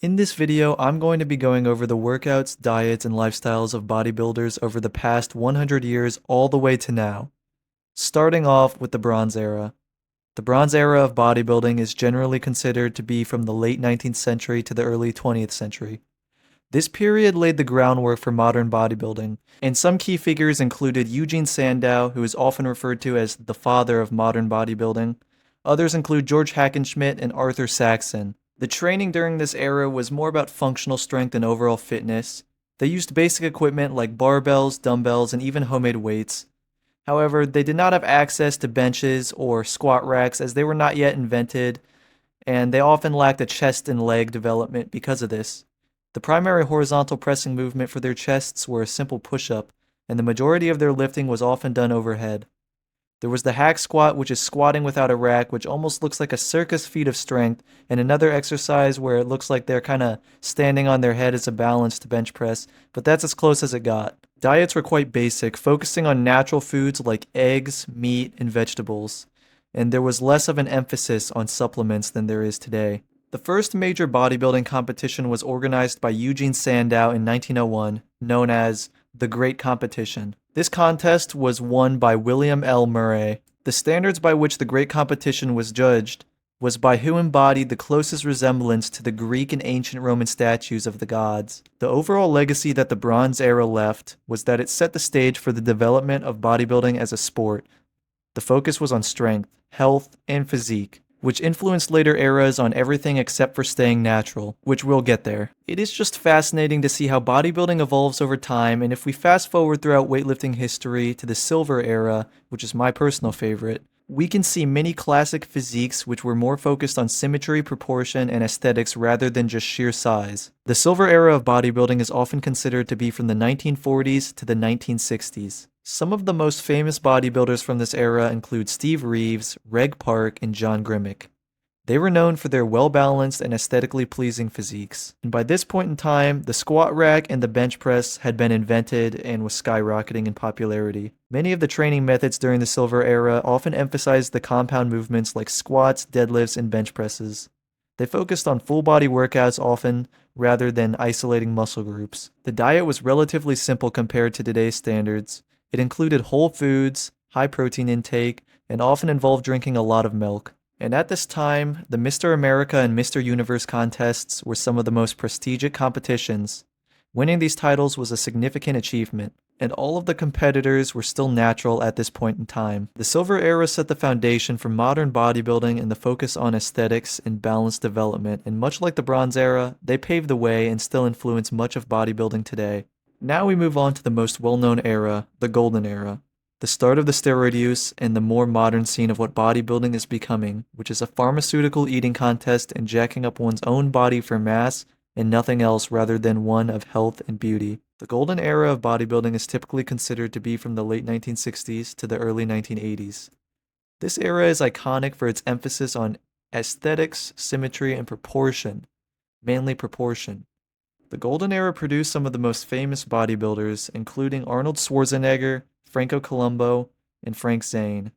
In this video, I'm going to be going over the workouts, diets, and lifestyles of bodybuilders over the past 100 years all the way to now. Starting off with the Bronze Era. The Bronze Era of bodybuilding is generally considered to be from the late 19th century to the early 20th century. This period laid the groundwork for modern bodybuilding, and some key figures included Eugene Sandow, who is often referred to as the father of modern bodybuilding. Others include George Hackenschmidt and Arthur Saxon. The training during this era was more about functional strength and overall fitness. They used basic equipment like barbells, dumbbells, and even homemade weights. However, they did not have access to benches or squat racks as they were not yet invented, and they often lacked a chest and leg development because of this. The primary horizontal pressing movement for their chests were a simple push-up, and the majority of their lifting was often done overhead. There was the hack squat, which is squatting without a rack, which almost looks like a circus feat of strength, and another exercise where it looks like they're kind of standing on their head as a balance to bench press, but that's as close as it got. Diets were quite basic, focusing on natural foods like eggs, meat, and vegetables, and there was less of an emphasis on supplements than there is today. The first major bodybuilding competition was organized by Eugene Sandow in 1901, known as the Great Competition. This contest was won by William L. Murray. The standards by which the Great Competition was judged was by who embodied the closest resemblance to the Greek and ancient Roman statues of the gods. The overall legacy that the Bronze Era left was that it set the stage for the development of bodybuilding as a sport. The focus was on strength, health, and physique, which influenced later eras on everything except for staying natural, which we'll get there. It is just fascinating to see how bodybuilding evolves over time, and if we fast forward throughout weightlifting history to the Silver Era, which is my personal favorite, we can see many classic physiques which were more focused on symmetry, proportion, and aesthetics rather than just sheer size. The Silver Era of bodybuilding is often considered to be from the 1940s to the 1960s. Some of the most famous bodybuilders from this era include Steve Reeves, Reg Park, and John Grimmick. They were known for their well-balanced and aesthetically pleasing physiques. And by this point in time, the squat rack and the bench press had been invented and was skyrocketing in popularity. Many of the training methods during the Silver Era often emphasized the compound movements like squats, deadlifts, and bench presses. They focused on full-body workouts often, rather than isolating muscle groups. The diet was relatively simple compared to today's standards. It included whole foods, high protein intake, and often involved drinking a lot of milk. And at this time, the Mr. America and Mr. Universe contests were some of the most prestigious competitions. Winning these titles was a significant achievement, and all of the competitors were still natural at this point in time. The Silver Era set the foundation for modern bodybuilding and the focus on aesthetics and balanced development, and much like the Bronze Era, they paved the way and still influence much of bodybuilding today. Now we move on to the most well-known era, the Golden Era, the start of the steroid use and the more modern scene of what bodybuilding is becoming, which is a pharmaceutical eating contest and jacking up one's own body for mass and nothing else rather than one of health and beauty. The Golden Era of bodybuilding is typically considered to be from the late 1960s to the early 1980s. This era is iconic for its emphasis on aesthetics, symmetry, and proportion, mainly proportion. The Golden Era produced some of the most famous bodybuilders, including Arnold Schwarzenegger, Franco Columbu, and Frank Zane.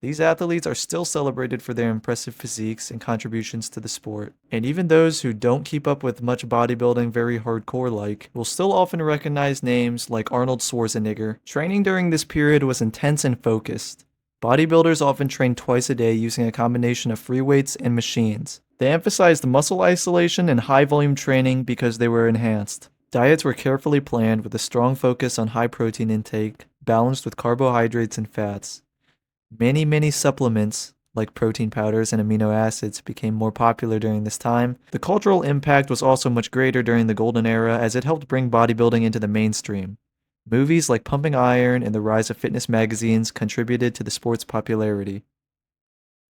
These athletes are still celebrated for their impressive physiques and contributions to the sport, and even those who don't keep up with much bodybuilding very hardcore-like will still often recognize names like Arnold Schwarzenegger. Training during this period was intense and focused. Bodybuilders often trained twice a day using a combination of free weights and machines. They emphasized muscle isolation and high-volume training because they were enhanced. Diets were carefully planned with a strong focus on high protein intake, balanced with carbohydrates and fats. Many supplements, like protein powders and amino acids, became more popular during this time. The cultural impact was also much greater during the Golden Era as it helped bring bodybuilding into the mainstream. Movies like Pumping Iron and the rise of fitness magazines contributed to the sport's popularity.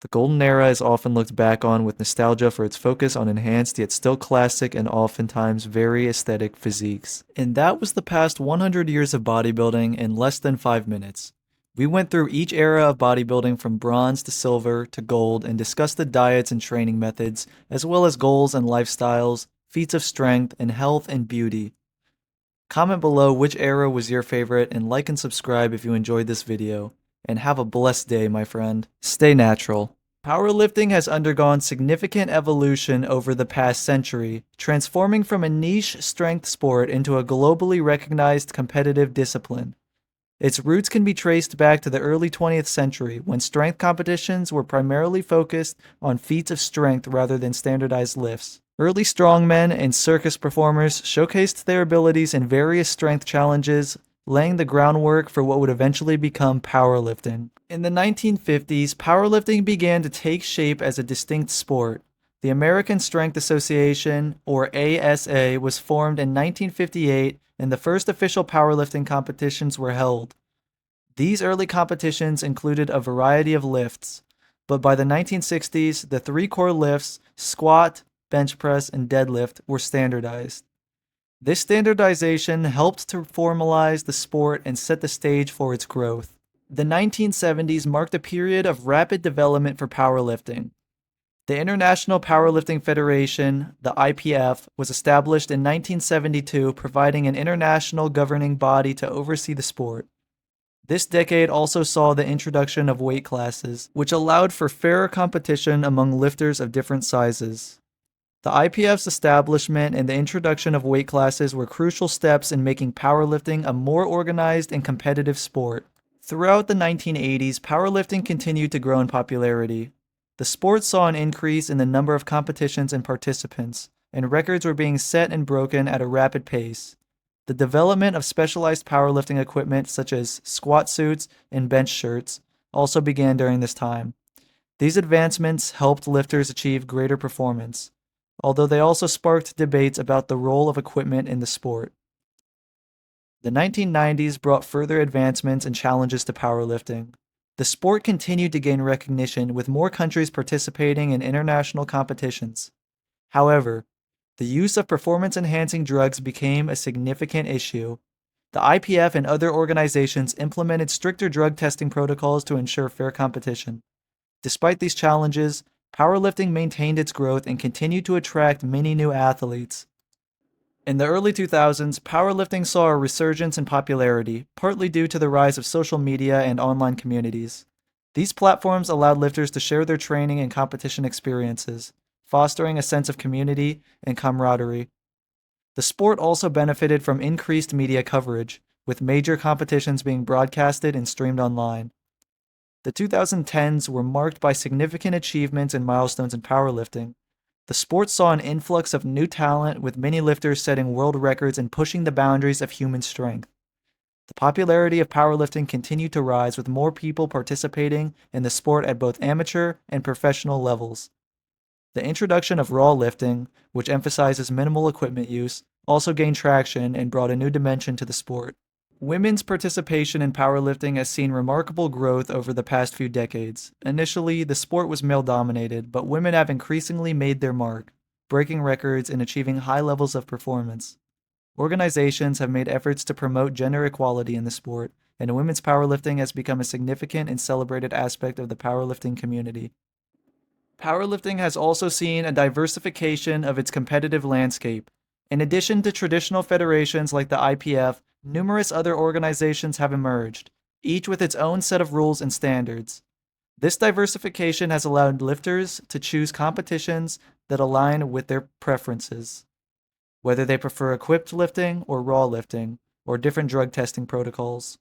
The Golden Era is often looked back on with nostalgia for its focus on enhanced yet still classic and oftentimes very aesthetic physiques. And that was the past 100 years of bodybuilding in less than 5 minutes. We went through each era of bodybuilding from bronze to silver to gold and discussed the diets and training methods, as well as goals and lifestyles, feats of strength, and health and beauty. Comment below which era was your favorite and like and subscribe if you enjoyed this video. And have a blessed day, my friend. Stay natural. Powerlifting has undergone significant evolution over the past century, transforming from a niche strength sport into a globally recognized competitive discipline. Its roots can be traced back to the early 20th century, when strength competitions were primarily focused on feats of strength rather than standardized lifts. Early strongmen and circus performers showcased their abilities in various strength challenges, laying the groundwork for what would eventually become powerlifting. In the 1950s, powerlifting began to take shape as a distinct sport. The American Strength Association, or ASA, was formed in 1958, and the first official powerlifting competitions were held. These early competitions included a variety of lifts, but by the 1960s, the three core lifts, squat, bench press, and deadlift, were standardized. This standardization helped to formalize the sport and set the stage for its growth. The 1970s marked a period of rapid development for powerlifting. The International Powerlifting Federation, the IPF, was established in 1972, providing an international governing body to oversee the sport. This decade also saw the introduction of weight classes, which allowed for fairer competition among lifters of different sizes. The IPF's establishment and the introduction of weight classes were crucial steps in making powerlifting a more organized and competitive sport. Throughout the 1980s, powerlifting continued to grow in popularity. The sport saw an increase in the number of competitions and participants, and records were being set and broken at a rapid pace. The development of specialized powerlifting equipment such as squat suits and bench shirts also began during this time. These advancements helped lifters achieve greater performance, although they also sparked debates about the role of equipment in the sport. The 1990s brought further advancements and challenges to powerlifting. The sport continued to gain recognition, with more countries participating in international competitions. However, the use of performance-enhancing drugs became a significant issue. The IPF and other organizations implemented stricter drug testing protocols to ensure fair competition. Despite these challenges, powerlifting maintained its growth and continued to attract many new athletes. In the early 2000s, powerlifting saw a resurgence in popularity, partly due to the rise of social media and online communities. These platforms allowed lifters to share their training and competition experiences, fostering a sense of community and camaraderie. The sport also benefited from increased media coverage, with major competitions being broadcasted and streamed online. The 2010s were marked by significant achievements and milestones in powerlifting. The sport saw an influx of new talent, with many lifters setting world records and pushing the boundaries of human strength. The popularity of powerlifting continued to rise, with more people participating in the sport at both amateur and professional levels. The introduction of raw lifting, which emphasizes minimal equipment use, also gained traction and brought a new dimension to the sport. Women's participation in powerlifting has seen remarkable growth over the past few decades. Initially, the sport was male-dominated, but women have increasingly made their mark, breaking records and achieving high levels of performance. Organizations have made efforts to promote gender equality in the sport, and women's powerlifting has become a significant and celebrated aspect of the powerlifting community. Powerlifting has also seen a diversification of its competitive landscape. In addition to traditional federations like the IPF, numerous other organizations have emerged, each with its own set of rules and standards. This diversification has allowed lifters to choose competitions that align with their preferences, whether they prefer equipped lifting or raw lifting, or different drug testing protocols.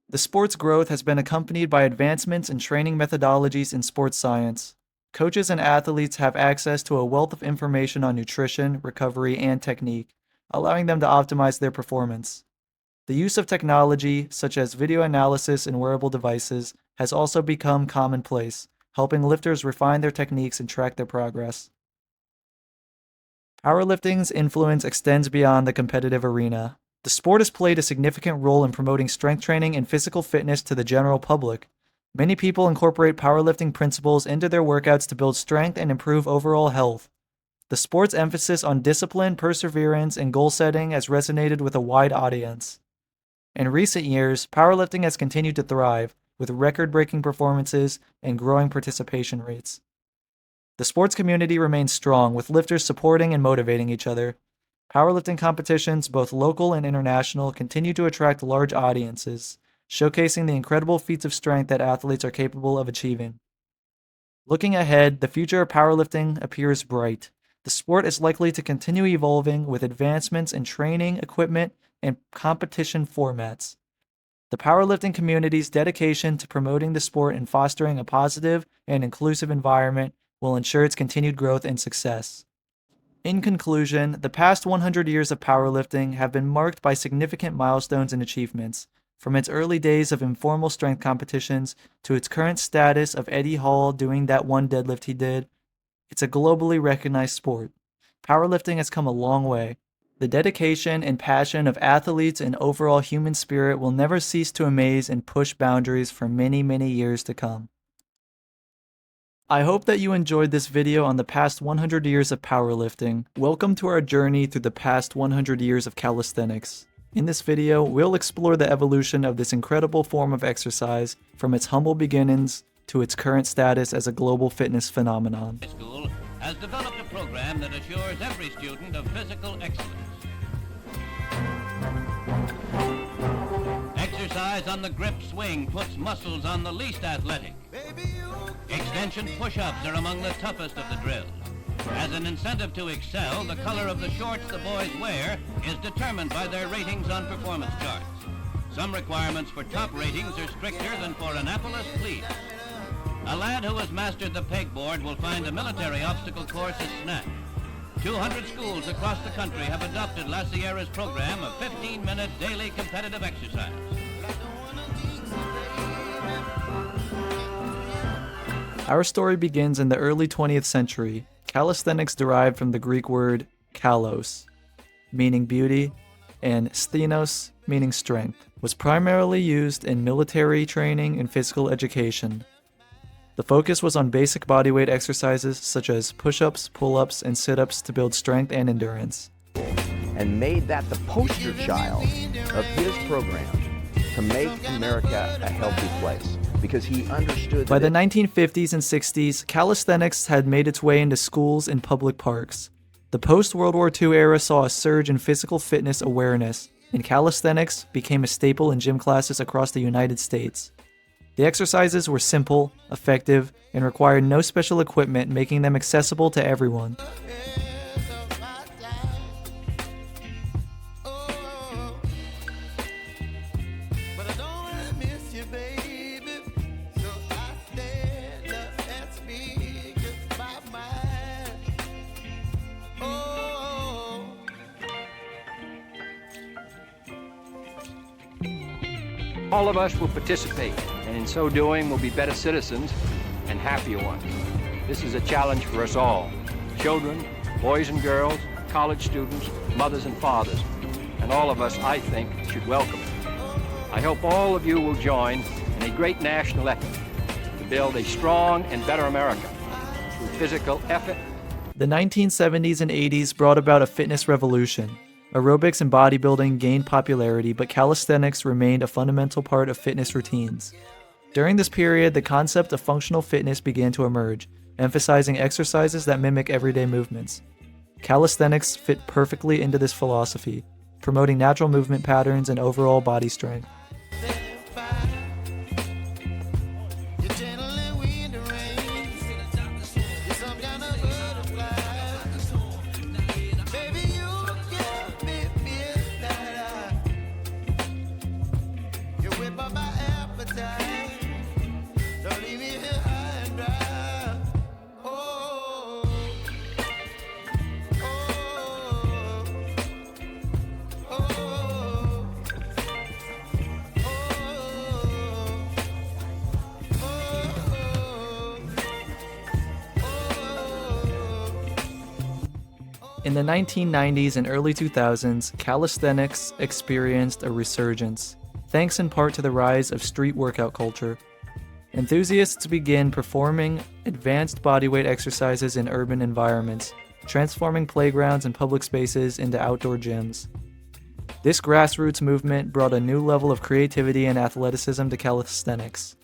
The sport's growth has been accompanied by advancements in training methodologies in sports science. Coaches and athletes have access to a wealth of information on nutrition, recovery, and technique, allowing them to optimize their performance. The use of technology, such as video analysis and wearable devices, has also become commonplace, helping lifters refine their techniques and track their progress. Powerlifting's influence extends beyond the competitive arena. The sport has played a significant role in promoting strength training and physical fitness to the general public. Many people incorporate powerlifting principles into their workouts to build strength and improve overall health. The sport's emphasis on discipline, perseverance, and goal setting has resonated with a wide audience. In recent years, powerlifting has continued to thrive, with record-breaking performances and growing participation rates. The sports community remains strong, with lifters supporting and motivating each other. Powerlifting competitions, both local and international, continue to attract large audiences, showcasing the incredible feats of strength that athletes are capable of achieving. Looking ahead, the future of powerlifting appears bright. The sport is likely to continue evolving with advancements in training, equipment, and competition formats. The powerlifting community's dedication to promoting the sport and fostering a positive and inclusive environment will ensure its continued growth and success. In conclusion, the past 100 years of powerlifting have been marked by significant milestones and achievements, from its early days of informal strength competitions to its current status of Eddie Hall doing that one deadlift he did. It's a globally recognized sport. Powerlifting has come a long way. The dedication and passion of athletes and overall human spirit will never cease to amaze and push boundaries for many, many years to come. I hope that you enjoyed this video on the past 100 years of powerlifting. Welcome to our journey through the past 100 years of calisthenics. In this video, we'll explore the evolution of this incredible form of exercise from its humble beginnings to its current status as a global fitness phenomenon. School has developed a program that assures every student of physical excellence. Exercise on the grip swing puts muscles on the least athletic. Extension push-ups are among the toughest of the drills. As an incentive to excel, the color of the shorts the boys wear is determined by their ratings on performance charts. Some requirements for top ratings are stricter than for Annapolis Police. A lad who has mastered the pegboard will find a military obstacle course is snatched. 200 schools across the country have adopted La Sierra's program of 15-minute daily competitive exercise. Our story begins in the early 20th century. Calisthenics derived from the Greek word kalos, meaning beauty, and sthenos, meaning strength, was primarily used in military training and physical education. The focus was on basic bodyweight exercises such as push-ups, pull-ups, and sit-ups to build strength and endurance. And made that the poster child of his program to make America a healthy place, because he understood By the 1950s and 60s, calisthenics had made its way into schools and public parks. The post-World War II era saw a surge in physical fitness awareness, and calisthenics became a staple in gym classes across the United States. The exercises were simple, effective, and required no special equipment, making them accessible to everyone. All of us will participate, and in so doing, we'll be better citizens and happier ones. This is a challenge for us all. Children, boys and girls, college students, mothers and fathers, and all of us, I think, should welcome it. I hope all of you will join in a great national effort to build a strong and better America through physical effort. The 1970s and 80s brought about a fitness revolution. Aerobics and bodybuilding gained popularity, but calisthenics remained a fundamental part of fitness routines. During this period, the concept of functional fitness began to emerge, emphasizing exercises that mimic everyday movements. Calisthenics fit perfectly into this philosophy, promoting natural movement patterns and overall body strength. In the 1990s and early 2000s, calisthenics experienced a resurgence, thanks in part to the rise of street workout culture. Enthusiasts began performing advanced bodyweight exercises in urban environments, transforming playgrounds and public spaces into outdoor gyms. This grassroots movement brought a new level of creativity and athleticism to calisthenics,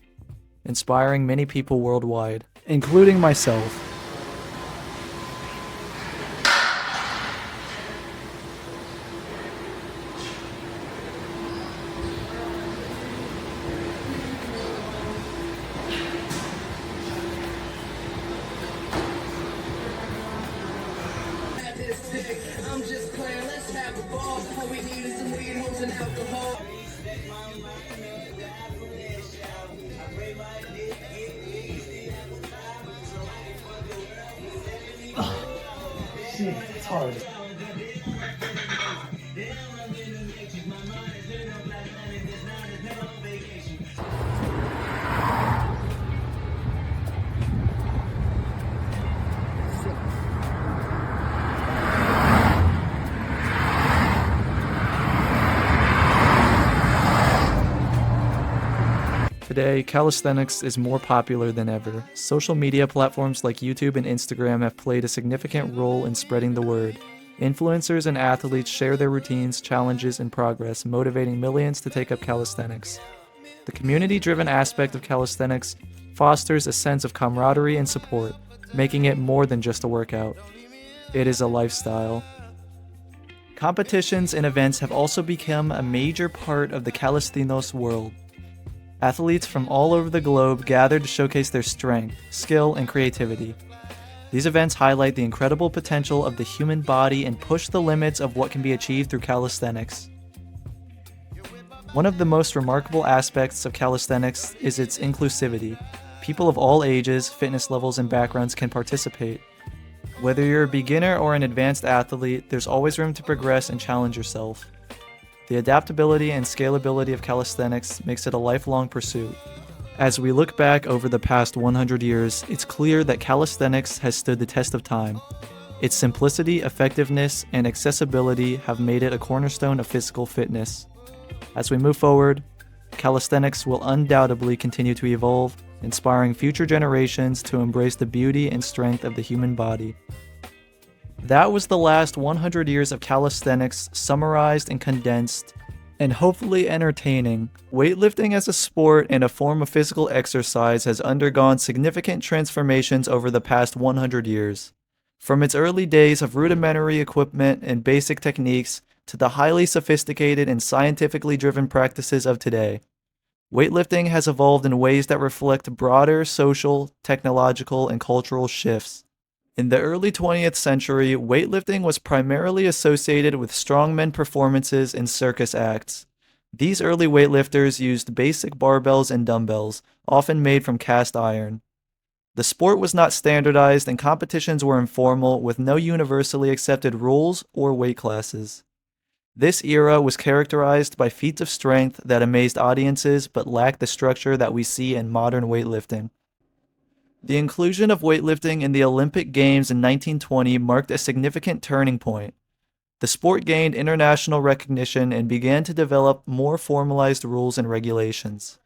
inspiring many people worldwide, including myself. Shit, it's hard. Today, calisthenics is more popular than ever. Social media platforms like YouTube and Instagram have played a significant role in spreading the word. Influencers and athletes share their routines, challenges, and progress, motivating millions to take up calisthenics. The community-driven aspect of calisthenics fosters a sense of camaraderie and support, making it more than just a workout. It is a lifestyle. Competitions and events have also become a major part of the calisthenos world. Athletes from all over the globe gather to showcase their strength, skill, and creativity. These events highlight the incredible potential of the human body and push the limits of what can be achieved through calisthenics. One of the most remarkable aspects of calisthenics is its inclusivity. People of all ages, fitness levels, and backgrounds can participate. Whether you're a beginner or an advanced athlete, there's always room to progress and challenge yourself. The adaptability and scalability of calisthenics makes it a lifelong pursuit. As we look back over the past 100 years, it's clear that calisthenics has stood the test of time. Its simplicity, effectiveness, and accessibility have made it a cornerstone of physical fitness. As we move forward, calisthenics will undoubtedly continue to evolve, inspiring future generations to embrace the beauty and strength of the human body. That was the last 100 years of calisthenics summarized and condensed, and hopefully entertaining. Weightlifting as a sport and a form of physical exercise has undergone significant transformations over the past 100 years. From its early days of rudimentary equipment and basic techniques to the highly sophisticated and scientifically driven practices of today, weightlifting has evolved in ways that reflect broader social, technological, and cultural shifts. In the early 20th century, weightlifting was primarily associated with strongmen performances and circus acts. These early weightlifters used basic barbells and dumbbells, often made from cast iron. The sport was not standardized and competitions were informal, with no universally accepted rules or weight classes. This era was characterized by feats of strength that amazed audiences but lacked the structure that we see in modern weightlifting. The inclusion of weightlifting in the Olympic Games in 1920 marked a significant turning point. The sport gained international recognition and began to develop more formalized rules and regulations.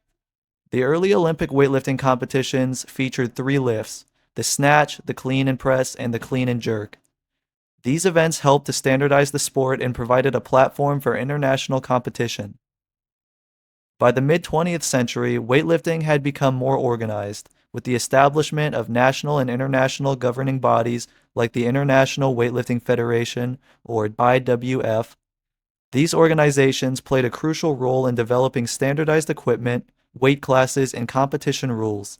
The early Olympic weightlifting competitions featured 3 lifts: the snatch, the clean and press, and the clean and jerk. These events helped to standardize the sport and provided a platform for international competition. By the mid-20th century, weightlifting had become more organized, with the establishment of national and international governing bodies like the International Weightlifting Federation, or IWF. These organizations played a crucial role in developing standardized equipment, weight classes, and competition rules.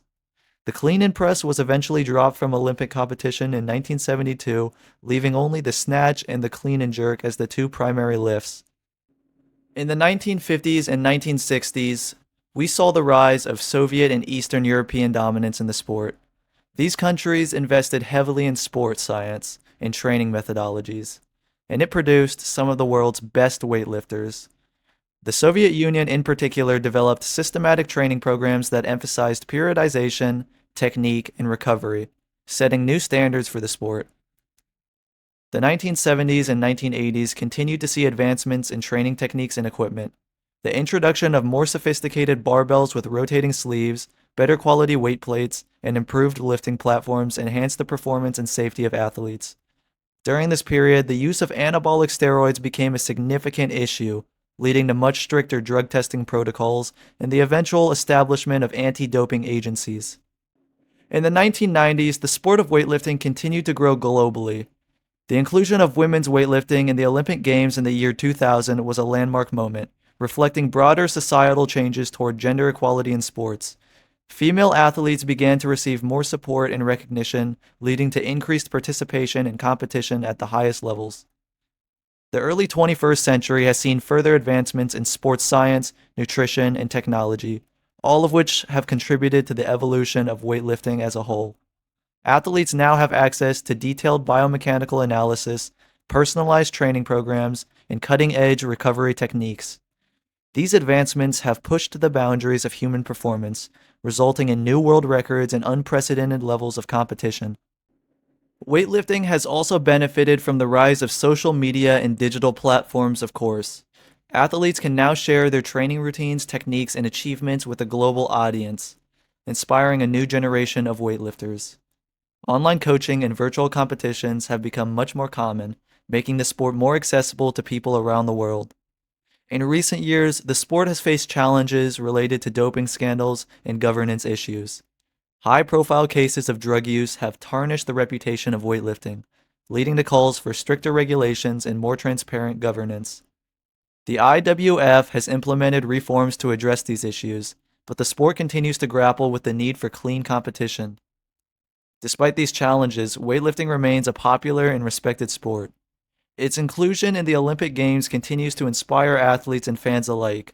The clean and press was eventually dropped from Olympic competition in 1972, leaving only the snatch and the clean and jerk as the 2 primary lifts. In the 1950s and 1960s, we saw the rise of Soviet and Eastern European dominance in the sport. These countries invested heavily in sports science and training methodologies, and it produced some of the world's best weightlifters. The Soviet Union in particular developed systematic training programs that emphasized periodization, technique, and recovery, setting new standards for the sport. The 1970s and 1980s continued to see advancements in training techniques and equipment. The introduction of more sophisticated barbells with rotating sleeves, better quality weight plates, and improved lifting platforms enhanced the performance and safety of athletes. During this period, the use of anabolic steroids became a significant issue, leading to much stricter drug testing protocols and the eventual establishment of anti-doping agencies. In the 1990s, the sport of weightlifting continued to grow globally. The inclusion of women's weightlifting in the Olympic Games in the year 2000 was a landmark moment, reflecting broader societal changes toward gender equality in sports. Female athletes began to receive more support and recognition, leading to increased participation in competition at the highest levels. The early 21st century has seen further advancements in sports science, nutrition, and technology, all of which have contributed to the evolution of weightlifting as a whole. Athletes now have access to detailed biomechanical analysis, personalized training programs, and cutting-edge recovery techniques. These advancements have pushed the boundaries of human performance, resulting in new world records and unprecedented levels of competition. Weightlifting has also benefited from the rise of social media and digital platforms, of course. Athletes can now share their training routines, techniques, and achievements with a global audience, inspiring a new generation of weightlifters. Online coaching and virtual competitions have become much more common, making the sport more accessible to people around the world. In recent years, the sport has faced challenges related to doping scandals and governance issues. High-profile cases of drug use have tarnished the reputation of weightlifting, leading to calls for stricter regulations and more transparent governance. The IWF has implemented reforms to address these issues, but the sport continues to grapple with the need for clean competition. Despite these challenges, weightlifting remains a popular and respected sport. Its inclusion in the Olympic Games continues to inspire athletes and fans alike,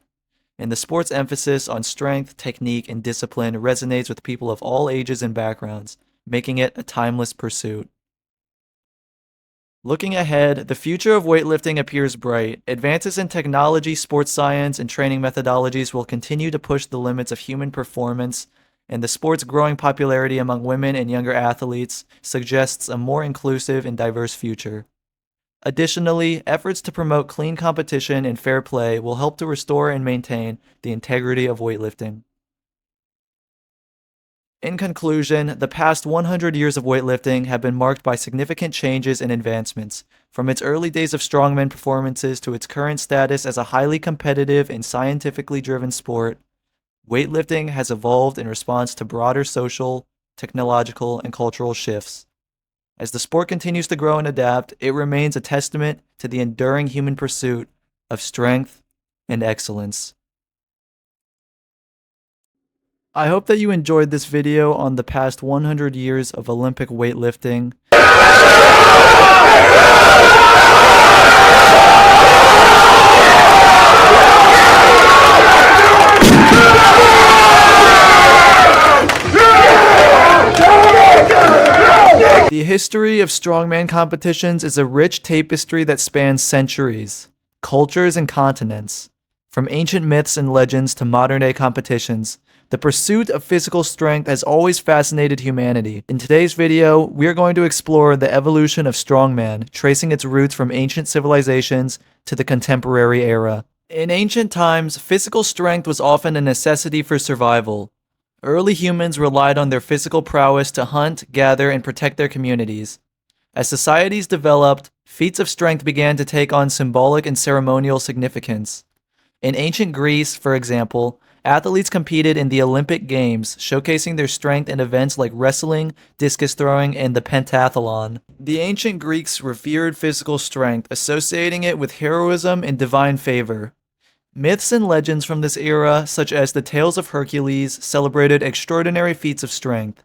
and the sport's emphasis on strength, technique, and discipline resonates with people of all ages and backgrounds, making it a timeless pursuit. Looking ahead, the future of weightlifting appears bright. Advances in technology, sports science, and training methodologies will continue to push the limits of human performance, and the sport's growing popularity among women and younger athletes suggests a more inclusive and diverse future. Additionally, efforts to promote clean competition and fair play will help to restore and maintain the integrity of weightlifting. In conclusion, the past 100 years of weightlifting have been marked by significant changes and advancements, from its early days of strongman performances to its current status as a highly competitive and scientifically driven sport. Weightlifting has evolved in response to broader social, technological, and cultural shifts. As the sport continues to grow and adapt, it remains a testament to the enduring human pursuit of strength and excellence. I hope that you enjoyed this video on the past 100 years of Olympic weightlifting. The history of strongman competitions is a rich tapestry that spans centuries, cultures, and continents. From ancient myths and legends to modern-day competitions, the pursuit of physical strength has always fascinated humanity. In today's video, we are going to explore the evolution of strongman, tracing its roots from ancient civilizations to the contemporary era. In ancient times, physical strength was often a necessity for survival. Early humans relied on their physical prowess to hunt, gather, and protect their communities. As societies developed, feats of strength began to take on symbolic and ceremonial significance. In ancient Greece, for example, athletes competed in the Olympic Games, showcasing their strength in events like wrestling, discus throwing, and the pentathlon. The ancient Greeks revered physical strength, associating it with heroism and divine favor. Myths and legends from this era, such as the tales of Hercules, celebrated extraordinary feats of strength.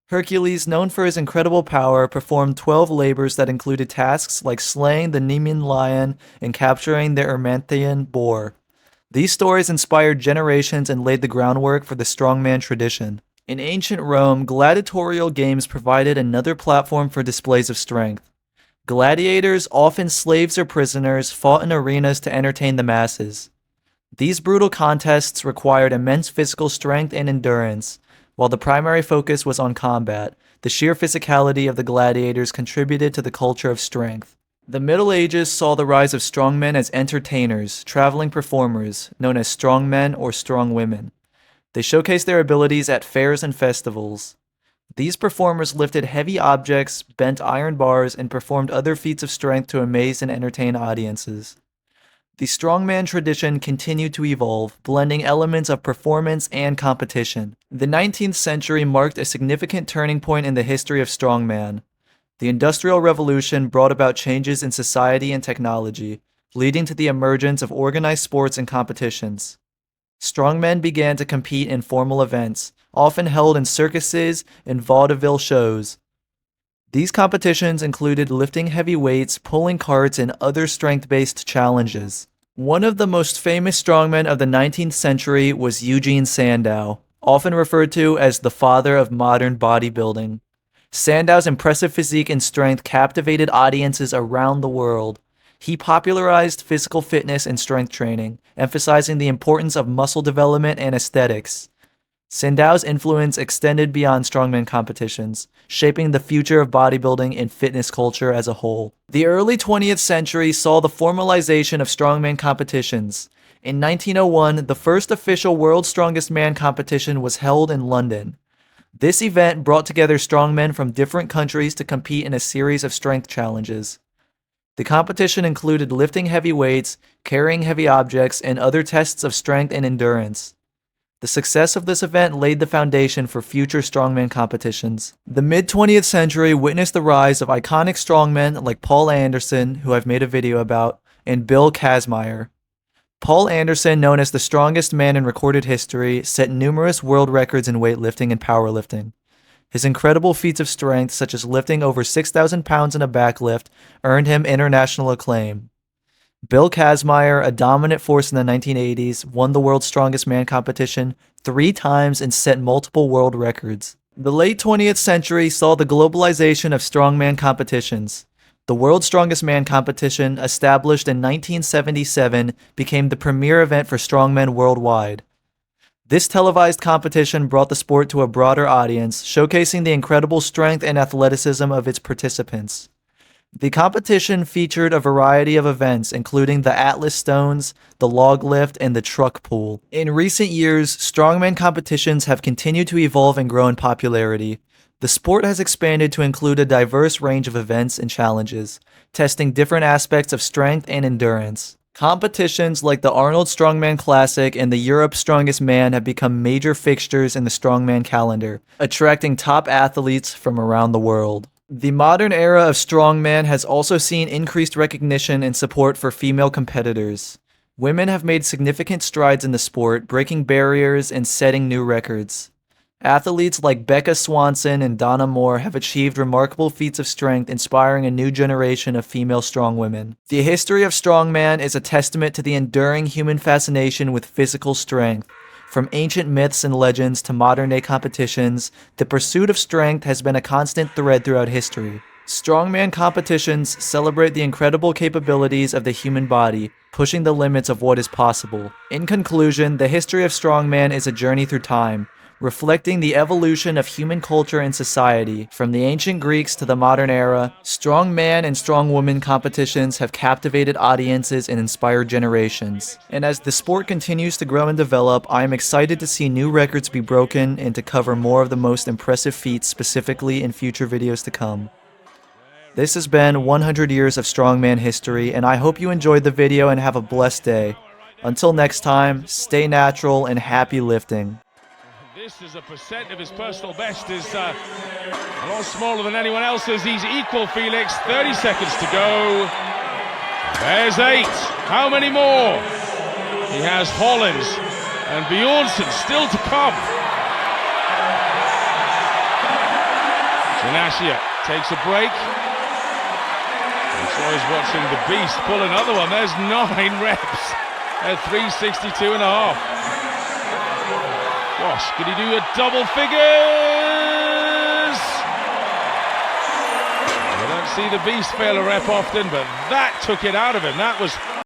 Hercules, known for his incredible power, performed 12 labors that included tasks like slaying the Nemean lion and capturing the Erymanthean boar. These stories inspired generations and laid the groundwork for the strongman tradition. In ancient Rome, gladiatorial games provided another platform for displays of strength. Gladiators, often slaves or prisoners, fought in arenas to entertain the masses. These brutal contests required immense physical strength and endurance. While the primary focus was on combat, the sheer physicality of the gladiators contributed to the culture of strength. The Middle Ages saw the rise of strongmen as entertainers, traveling performers, known as strongmen or strongwomen. They showcased their abilities at fairs and festivals. These performers lifted heavy objects, bent iron bars, and performed other feats of strength to amaze and entertain audiences. The strongman tradition continued to evolve, blending elements of performance and competition. The 19th century marked a significant turning point in the history of strongman. The Industrial Revolution brought about changes in society and technology, leading to the emergence of organized sports and competitions. Strongmen began to compete in formal events, often held in circuses and vaudeville shows. These competitions included lifting heavy weights, pulling carts, and other strength-based challenges. One of the most famous strongmen of the 19th century was Eugene Sandow, often referred to as the father of modern bodybuilding. Sandow's impressive physique and strength captivated audiences around the world. He popularized physical fitness and strength training, emphasizing the importance of muscle development and aesthetics. Sandow's influence extended beyond strongman competitions, shaping the future of bodybuilding and fitness culture as a whole. The early 20th century saw the formalization of strongman competitions. In 1901, the first official World's Strongest Man competition was held in London. This event brought together strongmen from different countries to compete in a series of strength challenges. The competition included lifting heavy weights, carrying heavy objects, and other tests of strength and endurance. The success of this event laid the foundation for future strongman competitions. The mid-20th century witnessed the rise of iconic strongmen like Paul Anderson, who I've made a video about, and Bill Kazmaier. Paul Anderson, known as the strongest man in recorded history, set numerous world records in weightlifting and powerlifting. His incredible feats of strength, such as lifting over 6,000 pounds in a backlift, earned him international acclaim. Bill Kazmaier, a dominant force in the 1980s, won the World's Strongest Man competition 3 times and set multiple world records. The late 20th century saw the globalization of strongman competitions. The World's Strongest Man competition, established in 1977, became the premier event for strongmen worldwide. This televised competition brought the sport to a broader audience, showcasing the incredible strength and athleticism of its participants. The competition featured a variety of events, including the Atlas Stones, the log lift, and the truck pull. In recent years, strongman competitions have continued to evolve and grow in popularity. The sport has expanded to include a diverse range of events and challenges, testing different aspects of strength and endurance. Competitions like the Arnold Strongman Classic and the Europe's Strongest Man have become major fixtures in the strongman calendar, attracting top athletes from around the world. The modern era of strongman has also seen increased recognition and support for female competitors. Women have made significant strides in the sport, breaking barriers and setting new records. Athletes like Becca Swanson and Donna Moore have achieved remarkable feats of strength, inspiring a new generation of female strongwomen. The history of strongman is a testament to the enduring human fascination with physical strength. From ancient myths and legends to modern-day competitions, the pursuit of strength has been a constant thread throughout history. Strongman competitions celebrate the incredible capabilities of the human body, pushing the limits of what is possible. In conclusion, the history of strongman is a journey through time, reflecting the evolution of human culture and society. From the ancient Greeks to the modern era, strongman and strongwoman competitions have captivated audiences and inspired generations. And as the sport continues to grow and develop, I am excited to see new records be broken and to cover more of the most impressive feats specifically in future videos to come. This has been 100 Years of Strongman History, and I hope you enjoyed the video and have a blessed day. Until next time, stay natural and happy lifting. This is a percent of his personal best is a lot smaller than anyone else's. He's equal, Felix. 30 seconds to go. There's 8. How many more? He has Hollins and Bjornsson still to come. Janashia takes a break. And so he's watching the Beast pull another one. There's 9 reps at 362 and a half. Gosh, could he do a double figures? I don't see the Beast fail a rep often, but that took it out of him. That was